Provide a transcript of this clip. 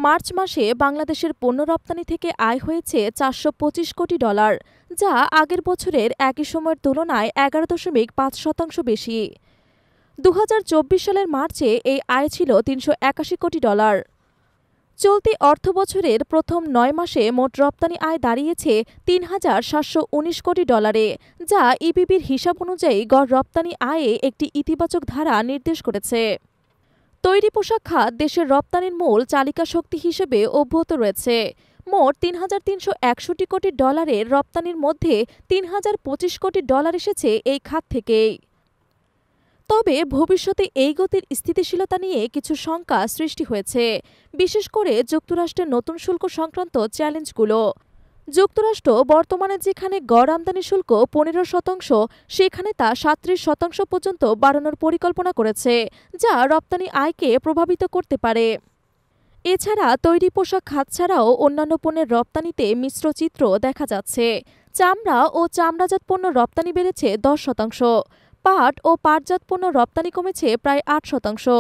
March মাসে বাংলাদেশের পণ্য রপ্তানি থেকে আয় হয়েছে $425 কোটি, যা আগের বছরের একই সময়ের তুলনায় 11.5% বেশি। 2024 সালের মার্চে এই আয় ছিল $381 কোটি। চলতি অর্থবছরের প্রথম 9 মাসে মোট রপ্তানি আয় দাঁড়িয়েছে $3,719 কোটি, যা ইপিবির হিসাব অনুযায়ী গড় রপ্তানি আয়ে একটি ইতিবাচক ধারা নির্দেশ করেছে। তৈরি পোশাক খাত দেশের রপ্তানির মূল চালিকা শক্তি হিসেবে অব্যাহত রয়েছে। মোট $3,361 কোটি রপ্তানির মধ্যে $3,025 কোটি এসেছে এই খাত থেকেই। তবে ভবিষ্যতে এই গতির স্থিতিশীলতা নিয়ে কিছু শঙ্কা সৃষ্টি হয়েছে, বিশেষ করে যুক্তরাষ্ট্রের নতুন শুল্ক সংক্রান্ত চ্যালেঞ্জগুলো। যুক্তরাষ্ট্র বর্তমানে যেখানে গড় আমদানি শুল্ক 15%, সেখানে তা 37% পর্যন্ত বাড়ানোর পরিকল্পনা করেছে, যা রপ্তানি আয়কে প্রভাবিত করতে পারে। এছাড়া তৈরি পোশাক খাত ছাড়াও অন্যান্য পণ্যের রপ্তানিতে মিশ্র চিত্র দেখা যাচ্ছে। চামড়া ও চামড়াজাত পণ্য রপ্তানি বেড়েছে 10%, পাট ও পাটজাত পণ্য রপ্তানি কমেছে প্রায় 8%।